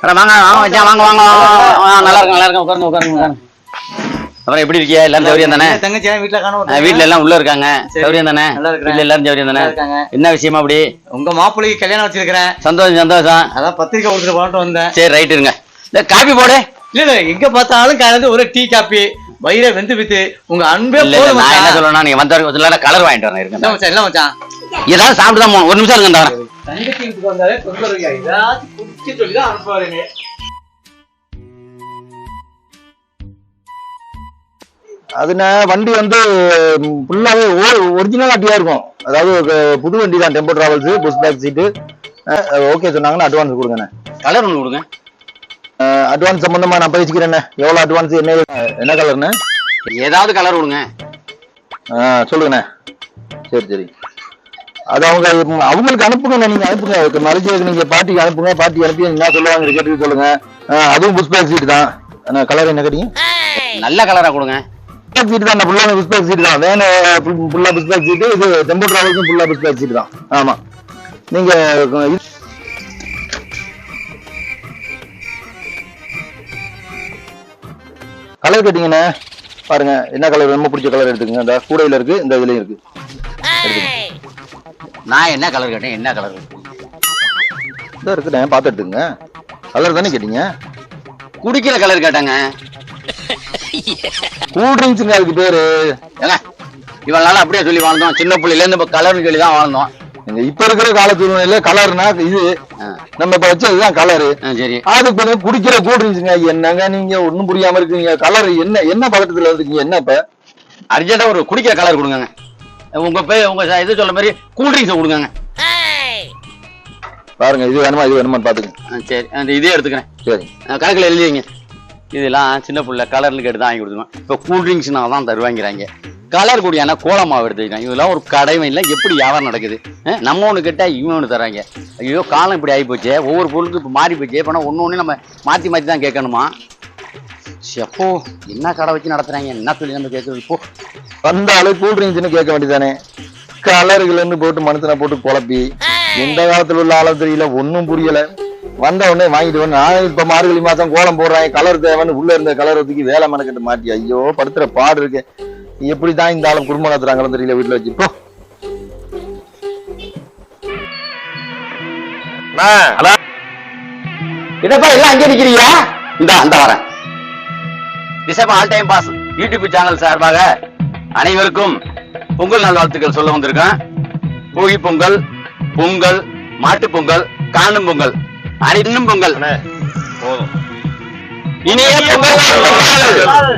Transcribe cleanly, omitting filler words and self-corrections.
வாங்க வாங்க வாங்க நல்லா இருக்கும் நல்லா இருக்கும் உட்காருங்க உட்காருங்க உட்காருங்க. அப்புறம் எப்படி இருக்கியா? எல்லாரும் சௌரியம் தானே? தங்கச்சி வீட்டுல காணும். வீட்டுல எல்லாம் உள்ள இருக்காங்க. சௌரியம் தானே? வீட்டுல எல்லாரும் சௌரியம் தானே? என்ன விஷயமா அப்படி? உங்க மாப்பிள்ளைக்கு கல்யாணம் வச்சிருக்கிறேன். சந்தோஷம் சந்தோஷம். அதான் பத்திரிக்கை கொடுத்துட்டு போட்டு வந்தேன். சரி ரைட் இருங்க. காபி போடு. இல்ல எங்க பார்த்தாலும் காலையில ஒரு டீ காப்பி வயிற வெந்து வித்து உங்க அன்பே போதும். நான் என்ன சொல்லணும், நீங்க வந்த கலர் வாங்கிட்டு வரேன் இருக்கேன். இல்ல மச்சான் ஏதாவது சாப்பிட்டு தான் ஒரு நிமிஷம் இருங்க. தங்கச்சி வீட்டுக்கு வந்தாலே தொந்தரவு ஏதாச்சும் குடிச்சு சொல்லிதான் அனுப்புவாருங்க. அதுனா வண்டி வந்து ஃபுல்லாவே ஒரிஜினல் வண்டியா இருக்கும். அதாவது புது வண்டி தான். Tempo travels, push back seat. Okay சொன்னாங்கன்னா அட்வான்ஸ் கொடுங்கண்ணே. கலர் ஒன்று கொடுங்க. அட்வான்ஸ் சம்பந்தமா நான் பேசிக்கிறேண்ணே. எவ்வளவு அட்வான்ஸ், என்ன கலர்ண்ணே? ஏதாவது கலர் கொடுங்க. சொல்லுங்கண்ணே. சரி சரி. அது அவங்களுக்கு அனுப்புங்க. நீங்க அனுப்புங்க, மறுபடியும் நீங்க பார்ட்டிக்கு அனுப்புங்க. பார்ட்டி அனுப்பி என்ன சொல்லுவாங்க கேட்டு சொல்லுங்க. அதுவும் புஷ் பேக் சீட்டு தான். கலர் என்ன கேட்டீங்க? நல்ல கலரா கொடுங்க. சீட்டு தான், ஃபுல்லா புஷ் பேக் சீட்டு தான். வேன் ஃபுல்லா புஷ் பேக் சீட்டு, இது டெம்போ டிராவல்ஸும் ஃபுல்லா புஷ் பேக் சீட்டு தான். ஆமா. நீங்க கலர் கேட்டீங்கண்ணே, பாருங்க என்ன கலர் ரொம்ப பிடிச்ச கலர் எடுத்துக்கங்க. இந்த கூடையில இருக்கு, இந்த இதுலயும் இருக்கு. நான் என்ன கலர் கேட்டேன்? என்ன கலர் இருக்குண்ணே, பார்த்து எடுத்துக்கங்க. கலர் தானே கேட்டீங்க? குடிக்கிற கலர் கேட்டாங்க. கூல் ட்ரிங்க்ஸுங்க அதுக்கு பேரு. ஏங்க இவ்வளவு நாள் அப்படியே சொல்லி வாழ்ந்தோம். சின்ன பிள்ளைல இருந்து கலர்னு சொல்லி தான் வாழ்ந்தோம். இப்ப இருக்கிற கால சூழ்நிலையில கலர்னா இது நம்ம இப்ப வச்சதுதான் கலரு. சரி, அது குடிக்கிற கூல் ட்ரிங்க்ஸுங்க. என்னங்க நீங்க ஒண்ணும் புரியாம இருக்கீங்க. கலர் என்ன பதட்டத்துல இருக்கீங்க? என்ன இப்ப அர்ஜென்டா ஒரு குடிக்கிற கலர் கொடுங்க. உங்க இது சொல்ற மாதிரி கூல் ட்ரிங்க்ஸ் கொடுங்க. பாருங்க, இது வேணுமா இது வேணுமான்னு பாத்துங்க. சரி, அந்த இதே எடுத்துக்கிறேன். சரி, கணக்குல எழுதிங்க. இதெல்லாம் சின்ன பிள்ளை கலர்னு கேட்டு தான் வாங்கி கொடுத்துருவேன். இப்போ கூல் ட்ரிங்க்ஸ்னா தான் தருவாங்கிறாங்க. கலர் கூடியான கோலமாவு எடுத்துக்கிறாங்க. இதெல்லாம் ஒரு கடமை இல்லை. எப்படி வியாபாரம் நடக்குது? நம்ம ஒன்று கேட்டால் இவன் ஒன்று தராங்க. ஐயோ காலம் இப்படி ஆகி போச்சு. ஒவ்வொரு பொருளுக்கும் இப்போ மாறி போச்சு. இப்போ ஒன்று நம்ம மாற்றி மாற்றி தான் கேட்கணுமா? எப்போ என்ன கடை வச்சு நடத்துறாங்க? என்ன சொல்லி நம்ம கேட்கறது? இப்போ வந்தாலும் கூல் ட்ரிங்க்ஸ்னு கேட்க வேண்டியதானே. கலர்கள்னு போட்டு மனுஷனை போட்டு குழப்பி எந்த காலத்துல உள்ள ஆளும் தெரியல, ஒன்னும் புரியல. வந்த உடனே வாங்கிட்டு வந்து நான் இப்ப மார்கழி மாசம் கோலம் போடுறேன், கலர் தேவைன்னு உள்ள இருந்த கலர் ஒதுக்கி வேலை மனக்கட்டு மாட்டி ஐயோ படுத்துற பாடு இருக்கு. எப்படிதான் இந்த ஆளும் குடும்பம் நடத்துறாங்களும் தெரியல. வீட்டுல வச்சுப்போ இதப்பா எல்லாம் அங்கே நிக்கிறீங்களா? இந்த வரேன். December all time boss YouTube channel சார்பாக அனைவருக்கும் பொங்கல் நல்வாழ்த்துக்கள் சொல்ல வந்திருக்கேன். போகி பொங்கல், பொங்கல், மாட்டு பொங்கல், காணும் பொங்கல், அனைத்தும் பொங்கல். இனிய பொங்கல்.